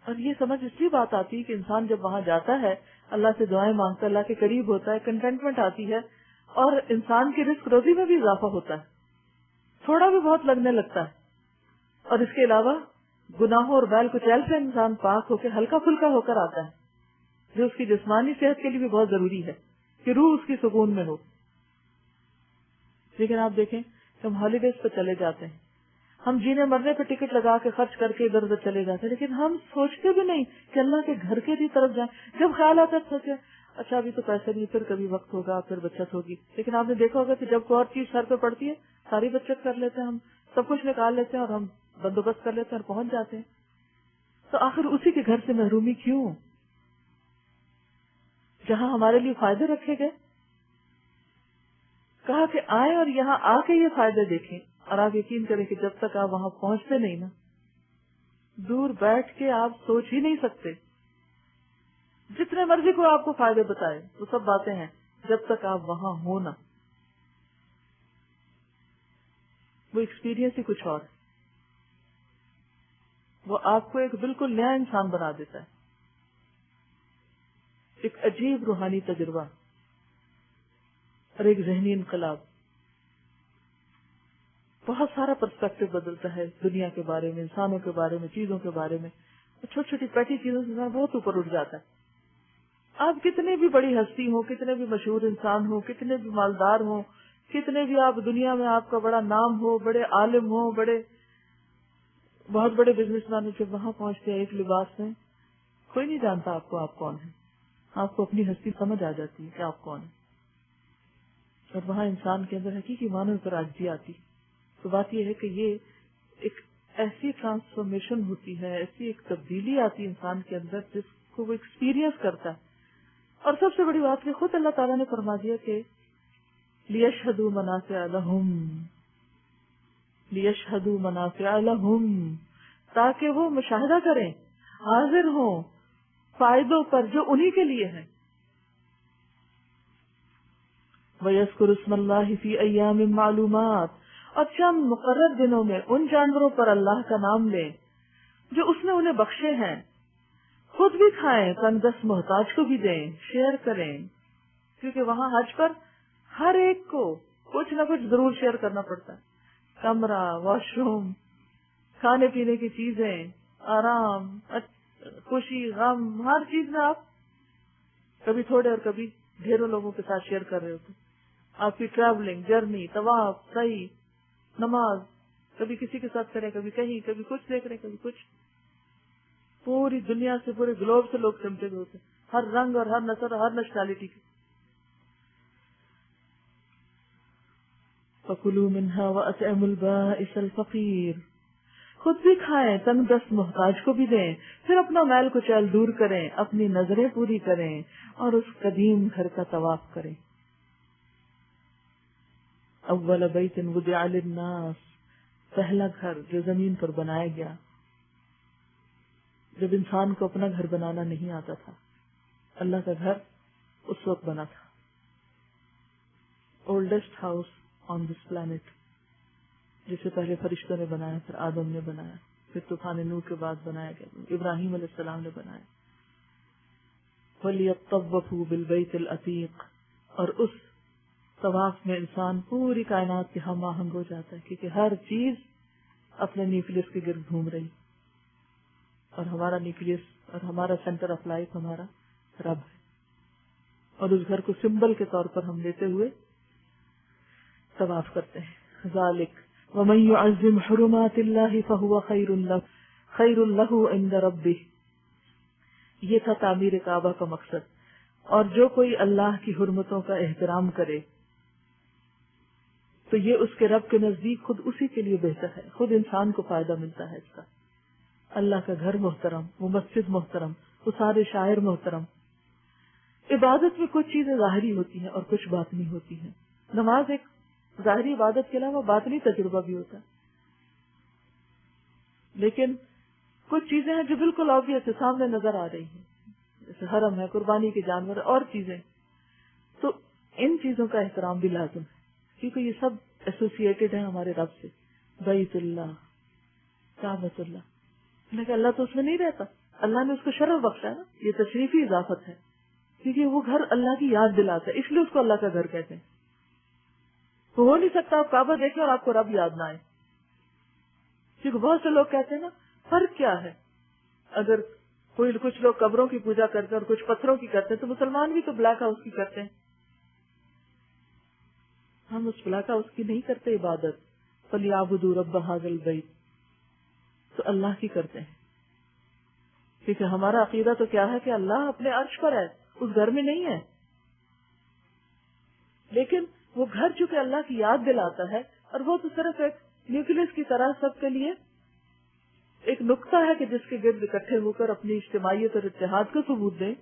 اور یہ سمجھ اس لیے بات آتی ہے کہ انسان جب وہاں جاتا ہے، اللہ سے دعائیں مانگتا ہے، اللہ کے قریب ہوتا ہے، کنٹینٹمنٹ آتی ہے، اور انسان کی رزق روزی میں بھی اضافہ ہوتا ہے، تھوڑا بھی بہت لگنے لگتا ہے. اور اس کے علاوہ گناہوں اور بیل کچیل سے انسان پاک ہو کے ہلکا پھلکا ہو کر آتا ہے، جو اس کی جسمانی صحت کے لیے بھی بہت ضروری ہے کہ روح اس کی سکون میں ہو. لیکن آپ دیکھیں کہ ہم ہالیڈیز پہ چلے جاتے ہیں، ہم جینے مرنے پہ ٹکٹ لگا کے خرچ کر کے ادھر ادھر چلے جاتے ہیں، لیکن ہم سوچتے بھی نہیں کہ اللہ کے گھر کے بھی طرف جائیں. جب خیال آتا ہے سوچے اچھا ابھی تو پیسے نہیں، پھر کبھی وقت ہوگا، پھر بچت ہوگی. لیکن آپ نے دیکھا ہوگا کہ جب کوئی اور چیز سر پہ پڑتی ہے ساری بچت کر لیتے ہیں، ہم سب کچھ نکال لیتے ہیں اور ہم بندوبست کر لیتے ہیں اور پہنچ جاتے ہیں. تو آخر اسی کے گھر سے محرومی کیوں جہاں ہمارے لیے فائدے رکھے گئے؟ کہا کہ آئے اور یہاں آ کے یہ فائدے دیکھیں. اور آپ یقین کریں کہ جب تک آپ وہاں پہنچتے نہیں نا، دور بیٹھ کے آپ سوچ ہی نہیں سکتے. جتنے مرضی کو آپ کو فائدے بتائے وہ سب باتیں ہیں، جب تک آپ وہاں ہو نا وہ ایکسپیرینس ہی کچھ اور ہے. وہ آپ کو ایک بالکل نیا انسان بنا دیتا ہے، ایک عجیب روحانی تجربہ اور ایک ذہنی انقلاب. بہت سارا پرسپیکٹو بدلتا ہے دنیا کے بارے میں، انسانوں کے بارے میں، چیزوں کے بارے میں. چھوٹی چھوٹی پیٹی چیزوں سے انسان بہت اوپر اٹھ جاتا ہے. آپ کتنے بھی بڑی ہستی ہوں، کتنے بھی مشہور انسان ہوں، کتنے بھی مالدار ہوں، کتنے بھی آپ دنیا میں آپ کا بڑا نام ہو، بڑے عالم ہو، بہت بڑے بزنس مین، جب وہاں پہنچتے ہیں ایک لباس میں کوئی نہیں جانتا آپ کو آپ کون ہے. آپ کو اپنی ہستی سمجھ آ جاتی ہے کہ آپ کون ہے. اور وہاں انسان کے اندر حقیقی معنوں پر عاجزی آتی. تو بات یہ ہے کہ یہ ایک ایسی ٹرانسفارمیشن ہوتی ہے، ایسی ایک تبدیلی آتی ہے انسان کے اندر جس کو وہ ایکسپیرینس کرتا ہے. اور سب سے بڑی بات کہ خود اللہ تعالیٰ نے فرما دیا کہ لِيَشْهَدُوا مَنَافِعَ لَهُمْ، لِيَشْهَدُوا مَنَافِعَ لَهُمْ، تاکہ وہ مشاہدہ کریں، حاضر ہوں فائدوں پر جو انہی کے لیے ہے. وَيَذْكُرُ اسْمَ اللَّهِ فِي أَيَّامٍ مَّعْلُومَاتٍ، اور چند مقرر دنوں میں ان جانوروں پر اللہ کا نام لیں جو اس نے انہیں بخشے ہیں. خود بھی کھائیں، تنگ دست محتاج کو بھی دیں، شیئر کریں، کیونکہ وہاں حج پر ہر ایک کو کچھ نہ کچھ ضرور شیئر کرنا پڑتا ہے. کمرہ، واش روم، کھانے پینے کی چیزیں، آرام، خوشی، غم، ہر چیز میں آپ کبھی تھوڑے اور کبھی ڈھیروں لوگوں کے ساتھ شیئر کر رہے ہوتے. آپ کی ٹریولنگ، جرنی، طواف، سعی، نماز کبھی کسی کے ساتھ کریں، کبھی کہیں، کبھی کچھ دیکھ رہے، کبھی کچھ. پوری دنیا سے، پورے گلوب سے لوگ چمٹے ہوئے ہوتے، ہر رنگ اور ہر نسل اور ہر نیشنلٹی کے. فَكُلُوا مِنْهَا وَأَطْعِمُوا الْبَائِسَ الْفَقِيرَ، خود بھی کھائیں، تنگ دست محتاج کو بھی دیں، پھر اپنا میل کچیل دور کریں، اپنی نظریں پوری کریں اور اس قدیم گھر کا طواف کریں. اول بیت وضع للناس، پہلا گھر جو زمین پر بنایا گیا جب انسان کو اپنا گھر بنانا نہیں آتا تھا. اللہ کا گھر اس وقت بنا تھا. Oldest house on this planet, جسے پہلے فرشتوں نے بنایا، پھر آدم نے بنایا، پھر طوفان نوح کے بعد بنایا گیا، ابراہیم علیہ السلام نے بنایا. وَلْيَطَّوَّفُوا بِالْبَيْتِ الْعَتِيقِ، اور اس طواف میں انسان پوری کائنات کے ہم آہنگ ہو جاتا ہے، کیونکہ ہر چیز اپنے نیوکلس کے گرد گھوم رہی. اور ہمارا نیوکلس اور ہمارا سینٹر آف لائف ہمارا رب ہے. اور اس گھر کو سمبل کے طور پر ہم لیتے ہوئے طواف کرتے ہیں. ذالک ومن يعظم حرمات اللہ فهو خیر له عند ربہ، یہ تھا تعمیر کعبہ کا مقصد. اور جو کوئی اللہ کی حرمتوں کا احترام کرے تو یہ اس کے رب کے نزدیک خود اسی کے لیے بہتر ہے، خود انسان کو فائدہ ملتا ہے اس کا. اللہ کا گھر محترم، وہ مسجد محترم، وہ سارے شاعر محترم. عبادت میں کچھ چیزیں ظاہری ہوتی ہیں اور کچھ باطنی ہوتی ہیں. نماز ایک ظاہری عبادت کے علاوہ باطنی تجربہ بھی ہوتا ہے. لیکن کچھ چیزیں ہیں جو بالکل obvious سامنے نظر آ رہی ہیں، جیسے حرم ہے، قربانی کے جانور اور چیزیں. تو ان چیزوں کا احترام بھی لازم ہے، کیونکہ یہ سب ایسوسیٹڈ ہیں ہمارے رب سے. بیت اللہ، کعبۃ اللہ، لیکن اللہ تو اس میں نہیں رہتا. اللہ نے اس کو شرف بخشا ہے نا، یہ تشریفی اضافت ہے، کیونکہ وہ گھر اللہ کی یاد دلاتا ہے، اس لیے اس کو اللہ کا گھر کہتے ہیں۔ تو ہو نہیں سکتا آپ کعبہ دیکھیں اور آپ کو رب یاد نہ آئے، کیونکہ بہت سے لوگ کہتے ہیں نا فرق کیا ہے، اگر کچھ لوگ قبروں کی پوجا کرتے ہیں اور کچھ پتھروں کی کرتے ہیں، تو مسلمان بھی تو بلیک ہاؤس کی کرتے ہیں۔ ہم اس بلیک ہاؤس کی نہیں کرتے عبادت، فَلْيَعْبُدُوا رَبَّ هَٰذَا الْبَيْتِ، تو اللہ کی کرتے ہیں، کیونکہ ہمارا عقیدہ تو کیا ہے کہ اللہ اپنے عرش پر ہے، اس گھر میں نہیں ہے، لیکن وہ گھر چونکہ اللہ کی یاد دلاتا ہے، اور وہ تو صرف ایک نیوکلس کی طرح سب کے لیے ایک نقطہ ہے کہ جس کے گرد اکٹھے ہو کر اپنی اجتماعیت اور اتحاد کا ثبوت دیں۔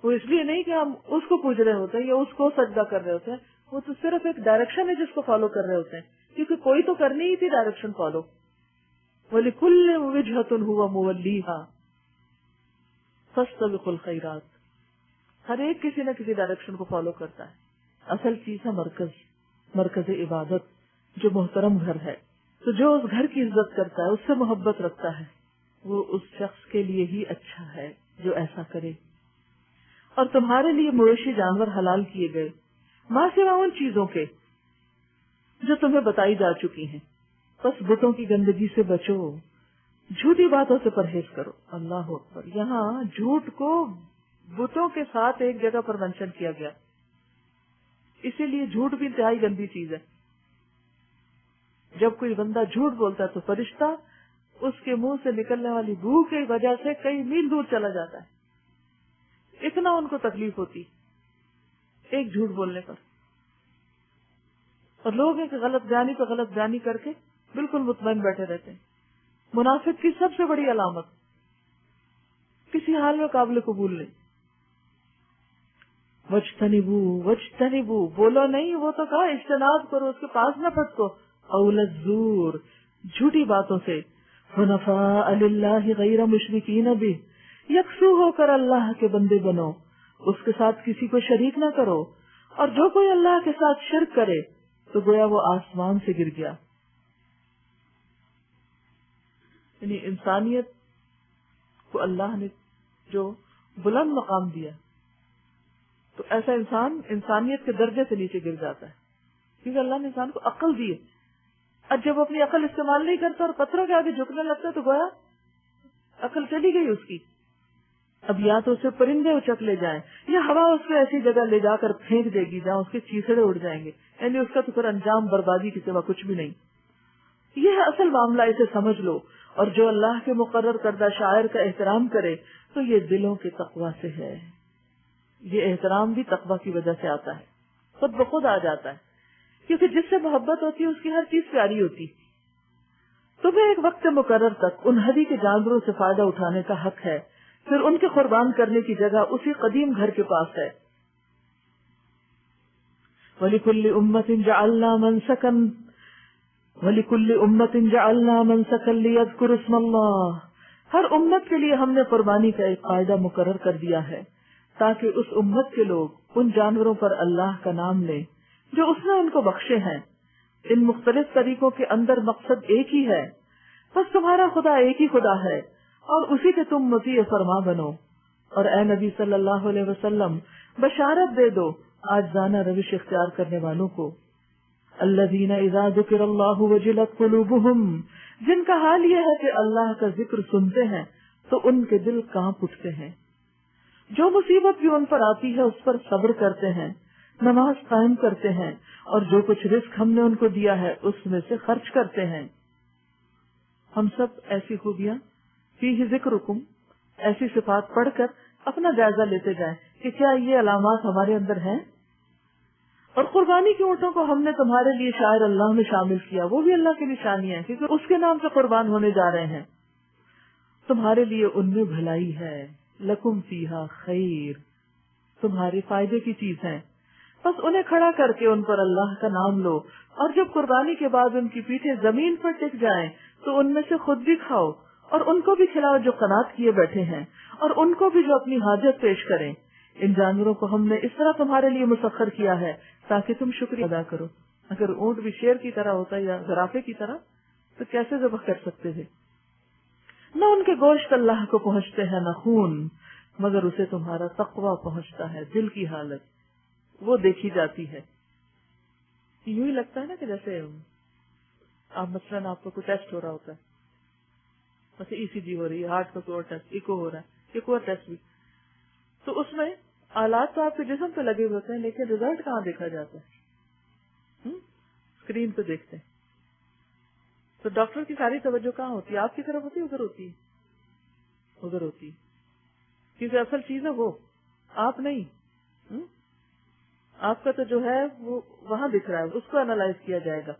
وہ اس لیے نہیں کہ ہم اس کو پوج رہے ہوتے ہیں یا اس کو سجدہ کر رہے ہوتے ہیں، وہ تو صرف ایک ڈائریکشن ہے جس کو فالو کر رہے ہوتے ہیں، کیونکہ کوئی تو کرنی ہی تھی ڈائریکشن فالو۔ وَلِكُلِّ وِجْهَةٌ هُوَ مُوَلِّيهَا فَاسْتَبِقُوا الْخَيْرَاتِ، ہر ایک کسی نہ کسی ڈائریکشن کو فالو کرتا ہے۔ اصل چیز ہے مرکز عبادت، جو محترم گھر ہے۔ تو جو اس گھر کی عزت کرتا ہے، اس سے محبت رکھتا ہے، وہ اس شخص کے لیے ہی اچھا ہے جو ایسا کرے۔ اور تمہارے لیے مویشی جانور حلال کیے گئے ماں سوا ان چیزوں کے جو تمہیں بتائی جا چکی ہیں، بس بتوں کی گندگی سے بچو، جھوٹی باتوں سے پرہیز کرو۔ اللہ اکبر، یہاں جھوٹ کو بتوں کے ساتھ ایک جگہ پر منشن کیا گیا، اسی لیے جھوٹ بھی انتہائی گندی چیز ہے۔ جب کوئی بندہ جھوٹ بولتا ہے تو فرشتہ اس کے منہ سے نکلنے والی بو کی وجہ سے کئی میل دور چلا جاتا ہے، اتنا ان کو تکلیف ہوتی ایک جھوٹ بولنے پر۔ اور لوگ ایک غلط بیانی پہ غلط بیانی کر کے بالکل مطمئن بیٹھے رہتے ہیں۔ منافق کی سب سے بڑی علامت کسی حال میں قابل قبول نہیں۔ وجتنبو بولو نہیں، وہ تو کہا اجتناب کرو، اس کے پاس نہ پھٹکو۔ قول الزور، جھوٹی باتوں سے۔ حنفاء للہ غیر مشرکین بہ، یکسو ہو کر اللہ کے بندے بنو، اس کے ساتھ کسی کو شریک نہ کرو، اور جو کوئی اللہ کے ساتھ شرک کرے تو گویا وہ آسمان سے گر گیا۔ یعنی انسانیت کو اللہ نے جو بلند مقام دیا، تو ایسا انسان انسانیت کے درجے سے نیچے گر جاتا ہے، کیونکہ اللہ نے انسان کو عقل دی ہے۔ اب جب اپنی عقل استعمال نہیں کرتا اور پتھروں کے آگے جھکنے لگتا تو گویا عقل چلی گئی اس کی۔ اب یا تو اسے پرندے اچک لے جائیں یا ہوا اس کو ایسی جگہ لے جا کر پھینک دے گی جہاں اس کے چیسڑے اڑ جائیں گے، یعنی اس کا تو پھر انجام بربادی کے سوا کچھ بھی نہیں۔ یہ ہے اصل معاملہ، اسے سمجھ لو۔ اور جو اللہ کے مقرر کردہ شاعر کا احترام کرے تو یہ دلوں کے تقویٰ سے ہے۔ یہ احترام بھی تقویٰ کی وجہ سے آتا ہے، خود بخود آ جاتا ہے، کیونکہ جس سے محبت ہوتی ہے اس کی ہر چیز پیاری ہوتی۔ تمہیں ایک وقت مقرر تک ان ہدی کے جانوروں سے فائدہ اٹھانے کا حق ہے، پھر ان کے قربان کرنے کی جگہ اسی قدیم گھر کے پاس ہے۔ وَلِكُلِّ أُمَّةٍ جَعَلْنَا مَنْسَكًا لِيَذْكُرُوا اسْمَ اللَّهِ، ہر امت کے لیے ہم نے قربانی کا ایک قاعدہ مقرر کر دیا ہے تاکہ اس امت کے لوگ ان جانوروں پر اللہ کا نام لیں جو اس نے ان کو بخشے ہیں۔ ان مختلف طریقوں کے اندر مقصد ایک ہی ہے، بس تمہارا خدا ایک ہی خدا ہے اور اسی کے تم مطیع فرما بنو۔ اور اے نبی صلی اللہ علیہ وسلم بشارت دے دو عاجزانہ روش اختیار کرنے والوں کو، الذین اذا ذکر اللہ وجلت قلوبہم، جن کا حال یہ ہے کہ اللہ کا ذکر سنتے ہیں تو ان کے دل کانپ اٹھتے ہیں، جو مصیبت بھی ان پر آتی ہے اس پر صبر کرتے ہیں، نماز قائم کرتے ہیں، اور جو کچھ رزق ہم نے ان کو دیا ہے اس میں سے خرچ کرتے ہیں۔ ہم سب ایسی خوبیاں فیہ ذکرکم، ایسی صفات پڑھ کر اپنا جائزہ لیتے جائیں کہ کیا یہ علامات ہمارے اندر ہیں۔ اور قربانی کے اونٹوں کو ہم نے تمہارے لیے شاعر اللہ میں شامل کیا، وہ بھی اللہ کی نشانیاں ہیں کیونکہ اس کے نام سے قربان ہونے جا رہے ہیں۔ تمہارے لیے ان میں بھلائی ہے، لکم فیہا خیر، تمہارے فائدے کی چیز ہے، بس انہیں کھڑا کر کے ان پر اللہ کا نام لو، اور جب قربانی کے بعد ان کی پیٹھیں زمین پر ٹک جائیں تو ان میں سے خود بھی کھاؤ اور ان کو بھی کھلاؤ جو قناعت کیے بیٹھے ہیں، اور ان کو بھی جو اپنی حاجت پیش کریں۔ ان جانوروں کو ہم نے اس طرح تمہارے لیے مسخر کیا ہے تاکہ تم شکریہ ادا کرو۔ اگر اونٹ بھی شیر کی طرح ہوتا یا زرافے کی طرح تو کیسے ذبح کر سکتے تھے؟ نہ ان کے گوشت اللہ کو پہنچتے ہیں نہ خون، مگر اسے تمہارا تقوی پہنچتا ہے، دل کی حالت وہ دیکھی جاتی ہے۔ یوں ہی لگتا ہے نا کہ جیسے آپ مثلاً آپ کو کوئی ٹیسٹ ہو رہا ہوتا ہے، جیسے ای سی جی ہو رہی ہے، ہارٹ کا کوئی اور ٹیسٹ، ایکو ہو رہا ہے، ایک اور ٹیسٹ بھی، تو اس میں آلات تو آپ کے جسم پہ لگے ہوئے ہوتے ہیں، لیکن ریزلٹ کہاں دیکھا جاتا ہے؟ اسکرین پہ دیکھتے ہیں۔ تو ڈاکٹر کی ساری توجہ کہاں ہوتی ہے؟ آپ کی طرف ہوتی ہے، ادھر ہوتی ہے، ادھر ہوتی ہے، کیونکہ اصل چیز ہے وہ، آپ نہیں۔ آپ کا تو جو ہے وہ وہاں دکھ رہا ہے، اس کو انالائز کیا جائے گا۔